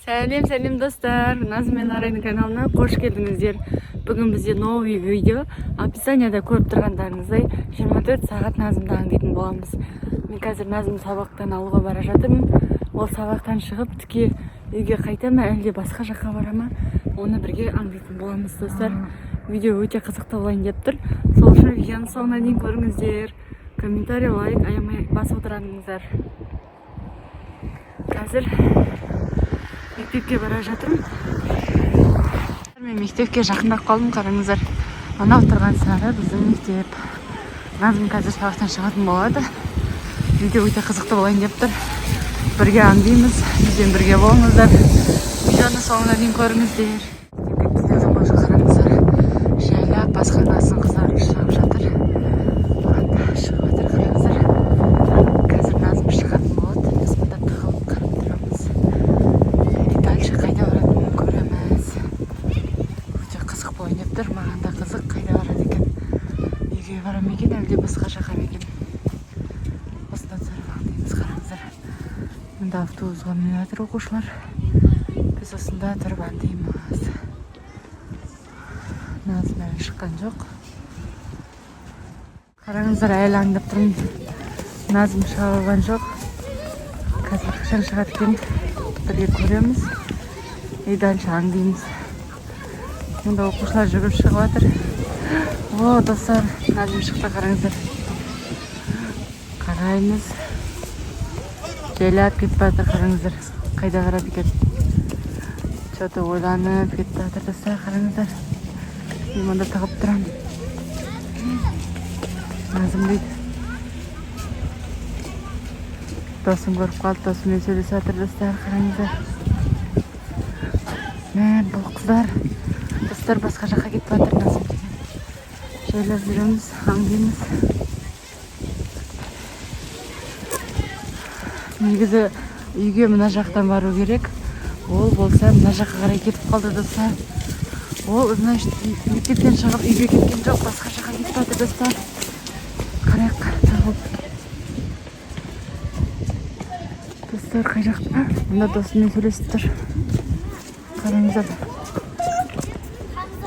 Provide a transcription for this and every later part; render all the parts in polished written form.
Сәлем достар, Назым мен Арайдың каналына қош келдіңіздер. Бүгін бізде новый видео. Описанияда көріп тұрғандарыңыздай 24 сағат Назымды аңдитын боламыз. Мен қазір Назым сабақтан алуға бара жатырмын. Ол сабақтан шығып тіке үйге қайта ма, әлде басқа жаққа бара ма, оны бірге аңдитын боламыз достар. Видео өте қызықты болайын деп тұр. Сол үшін видеоны соңына дейін көріңіздер. Комментарий, лайк аямай басып отырыңыздар. Қазір мектепке бара жатырмын. Мен мектепке жақындап қалдым, қараңыздар. Анау тұрған сары біздің мектеп. Назым қазір сабақтан шығатын болады. Видео өте қызықты болайын деп тұр. Бірге аңдимыз, бізбен бірге болыңыздар. Видеоны соңына дейін көріңіздер. Қараңыздар, жайлап басқармасының қыздары шығып жатыр. Шығып жатыр, қараңыздар. Қазір Назым шығатын болады. Біз мұнда тығылып қарап тұрамыз. Дальше қайда баратынын көреміз. Өте қызық болайын деп тұр. Маған да қызық, қайда барады екен. Үйге бара ма екен, әлде басқа жаққа ма екен. Осында тұрып аңдимыз, қараңыздар. Мұнда автобусқа мініп жатыр оқушылар. Біз осында тұрып аңдимыз. Назым әлі шыққан жоқ. Қараңыздар, әлі аңдап тұрмын. Назым шыға алған жоқ. Қазір қашан шығады екен, бірге көреміз. И дальше аңдимыз. Мұнда оқушылар жүгіріп шығып жатыр. О, достар, Назым шықты, қараңыздар. Қараймыз. Жайлап кетіп жатыр, қараңыздар. Қайда қарады екен? Что-то ойланып кетіп жатыр, достар, қараңыздар. Мен мұнда тығып тұрам. Назым дейді. Досым көріп қалды, досыммен сөйлесіп жатыр, достар, қараңыздар. Бұл қыздар, достар, басқа жаққа кетіп жатыр, Назым деген. Жайлап жүреміз, аңдимыз. Негізі үйге мына жақтан бару керек. Ол болса мына жаққа қарай кетіп қалды, достар. Ол, значит, мектептен шығып үйге кеткен жоқ, басқа жаққа кетіп жатыр, достар. Қарайық, тығылып. Достар, қай жақта? Мына досыммен сөйлесіп тұр. Қараңыздар.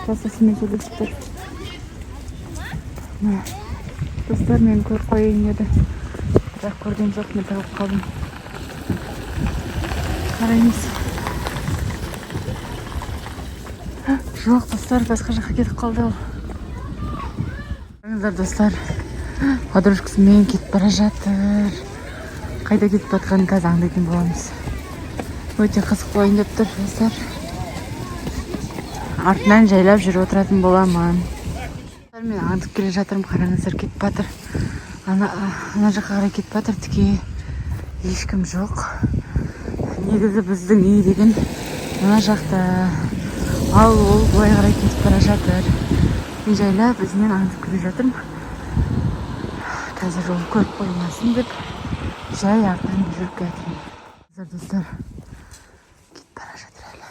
Досыммен сөйлесіп тұр. Достар, мен көріп қойын еді. Бірақ көрген жоқ, мен тығылып қалдым. Қараймыз. Жоқ, достар, басқа жаққа кетіп қалды ол. Қараңыздар, достар, подружкасымен кетіп бара жатыр. Қайда кетіп жатқанын қазір аңдайтын боламыз. Өте қызық болайын деп тұр, достар. Артынан жайлап жүріп отыратын боламын. Мен аңдып келе жатырмын, қараңыздар, кетіп жатыр. Ана жаққа қарай кетіп жатыр, тіке ешкім жоқ. Негізі біздің үй деген мына жақта. Ал ол былай қарай кетіп бара жатыр. Мен жайлап өзінен аңдып келе жатырмын. Қазір ол көріп қоймасын деп жай артынан жүріп кетемін. Достар, кетіп бара жатыр әлі.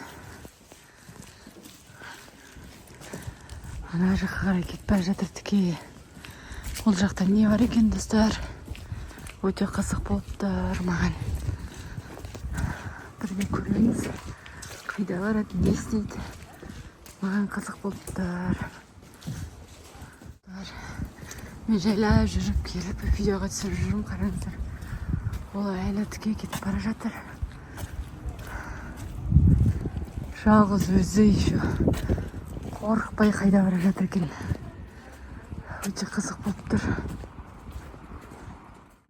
Ана жаққа қарай кетіп бара жатыр тіке. Ол жақта не бар екен, достар? Өте қызық болып тұр маған. Бірге көреміз. Қайда барады, не істейді? Маған қызық болып тұр. Мен жайлап жүріп келіп видеоға түсіріп жүрмін, қараңыздар. Ол әлі тіке кетіп бара жатыр. Жалғыз өзі еще қорықпай қайда бара жатыр екен. Өте қызық болып тұр.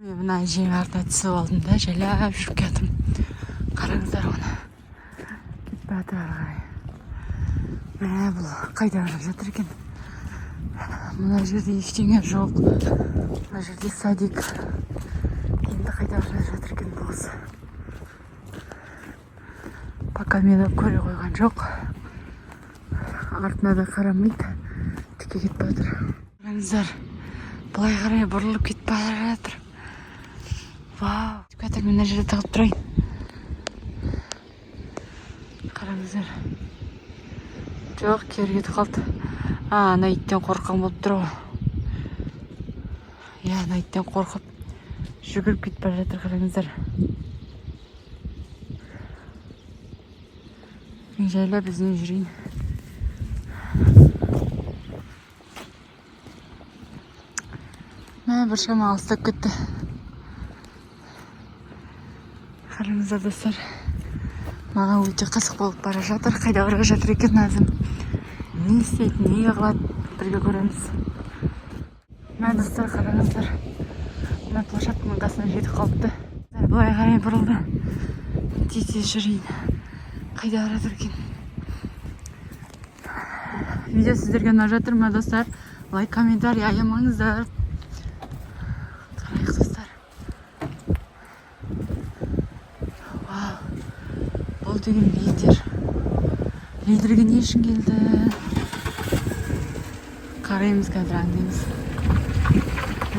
Мен мына әженің артына түсіп алдым да, жайлап жүріп кеттім. Қараңыздар оны. Кетіп жатыр ары қарай. Бұл қайда бара жатыр екен? Мына жерде ештеңе жоқ. Мына жерде садик. Енді қайда бара жатыр екен бұл қыз? Пока мені көре қойған жоқ. Артына да қарамайды. Тіке кетіп жатыр. Қараңыздар, былай қарай бұрылып кетіп бара жатыр. Вау! Кетіп жатыр, мен мына жерде тығып тұрайын. Қараңыздар. Жоқ, кері кетіп қалды. Ана иттен қорыққан болып тұр ғой. Ана иттен қорқып жүгіріп кетіп бара жатыр, қараңыздар. жайлап ізінен жүрейін. Мә, бір шама алыстап кетті. Қараңыздар достар, маған өте қызық болып бара жатыр. Қайда бара жатыр екен Назым? Не істейді, не қылады, бірге көреміз. Мә достар, қараңыздар, мына площадканың қасына жетіп қалыпты. Былай қарай бұрылды. Тез жүрейін. Қайда бара жатыр екен? Видео сіздерге ұнап жатыр ма достар? Лайк, комментарий аямаңыздар. Қарайық достар. Вау, бұл деген лидер. Лидерге не үшін келді? Қараймыз қазір, аңдаймыз.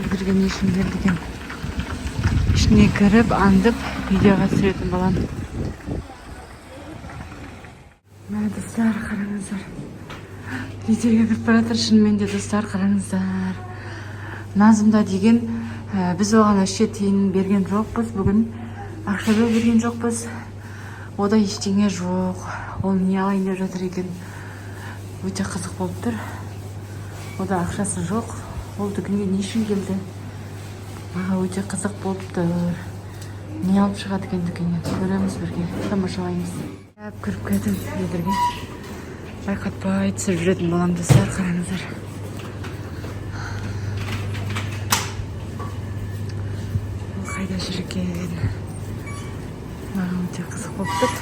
Лидерге не үшін келді екен? Ішіне кіріп, аңдып, видеоға түсіретін балам. Мә достар, қараңыздар. Лидерге кіріп баратыр, шынымен де достар, қараңыздар. Назымда деген, біз оған әше тиын берген жоқпыз, бүгін ақша берген жоқпыз. Ода ештеңе жоқ. Ол не алайын деп жатыр екен. Өте қызық болып тұр. Ода ақшасы жоқ. Ол дүкенге не үшін келді? Маған өте қызық болып тұр. Не алып шығады екен дүкеннен? Көреміз бірге, тамашалаймыз. Кіріп кетім лидерге. Байқатпай түсіп жүретін болам достар, қараңыздар. Ол қайда жүр екен? Маған өте қызық болып тұр.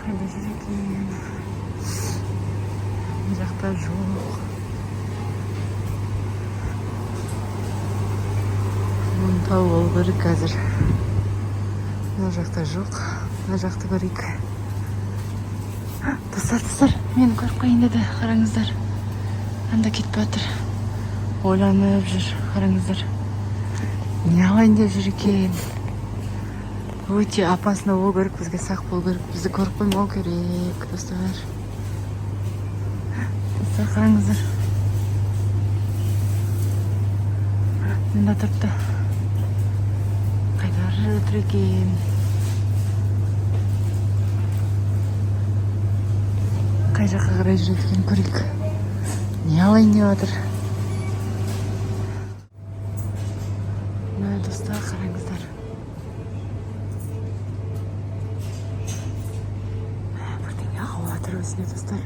Қайда жүр екен? Бұл жақта жоқ. Мұны тауып алу керек қазір. Мына жақта жоқ. Мына жақты көрейік. Достар, мені көріп қайын деді. Қараңыздар. Анда кетіп жатыр. Ойланып жүр. Қараңыздар. Не алайын деп жүр екен? Өте опасно болу керек, бізге сақ болу керек. Бізді көріп қоймау керек, достар. Достар, қараңыздар. Мында тұрыпты. Қайда жатыр екен? Қай жаққа қарай жүреді екен, көрейік. Не алайын деп жатыр? Мына достар, қараңыздар. Бірдеңе алып жатыр өзіне достар.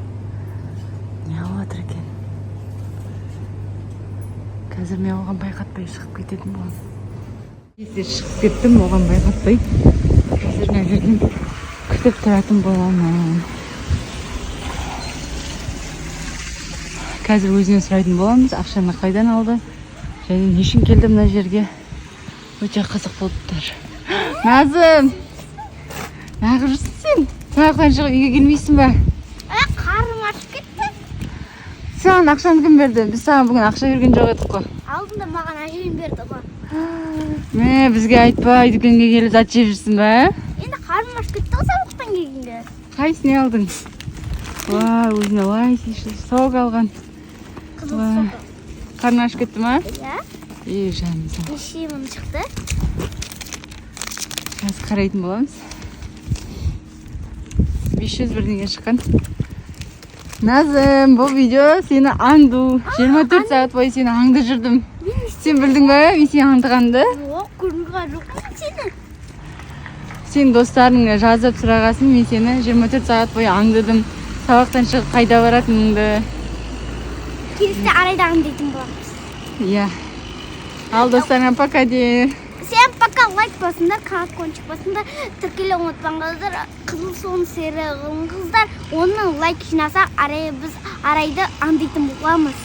Не алып жатыр екен? Қазір мен оған байқатпай шығып кететін болам. Шығып кеттім, оған байқатпай. Қазір мына жерден күтіп тұратын боламын. Қазір өзіне сұрайтын боламыз, ақшаны қайдан алды, және не үшін келді мына жерге. Өте қызық болып тұр. Назым! Неғып жүрсің сен? Сабақтан шығып үйге келмейсің ба? Қарным ашып кетті. Саған ақшаны кім берді? Біз саған бүгін ақша берген жоқ едік қой. Алдында маған әжем берді ғой. Бізге айтпай дүкенге келіп зат жеп жүрсің ба? Енді қарным ашып кетті ғой сабақтан келгенде. Қайсыны алдың? Өзіне лай сок алған. Қызыл сок. Қарның ашып кетті ма? Иә. Жаным. Нешемін шықты. Қазір қарайтын боламыз. 500 бірдеңе шыққан. Назым, бұл видео сені аңду. 24 сағат бойы сені аңды жүрдім. Сен білдің бе, мен сені аңдығанды? Жоқ, көрінген жоқпын сені. Сен достарың жазып сұрағасын, мен сені 24 сағат бойы аңдыдым. Сабақтан шығып қайда баратыныңды. Келісте арайда аңдайтын боламыз. Иә. Ал достарыңа пока де. Сен пока лайк басыңдар, қанат кончик басыңдар, тіркеле ұмытпаңыздар, қызыл соң сері қыздар. Оның лайк жинаса, біз арайды аңдайтын боламыз.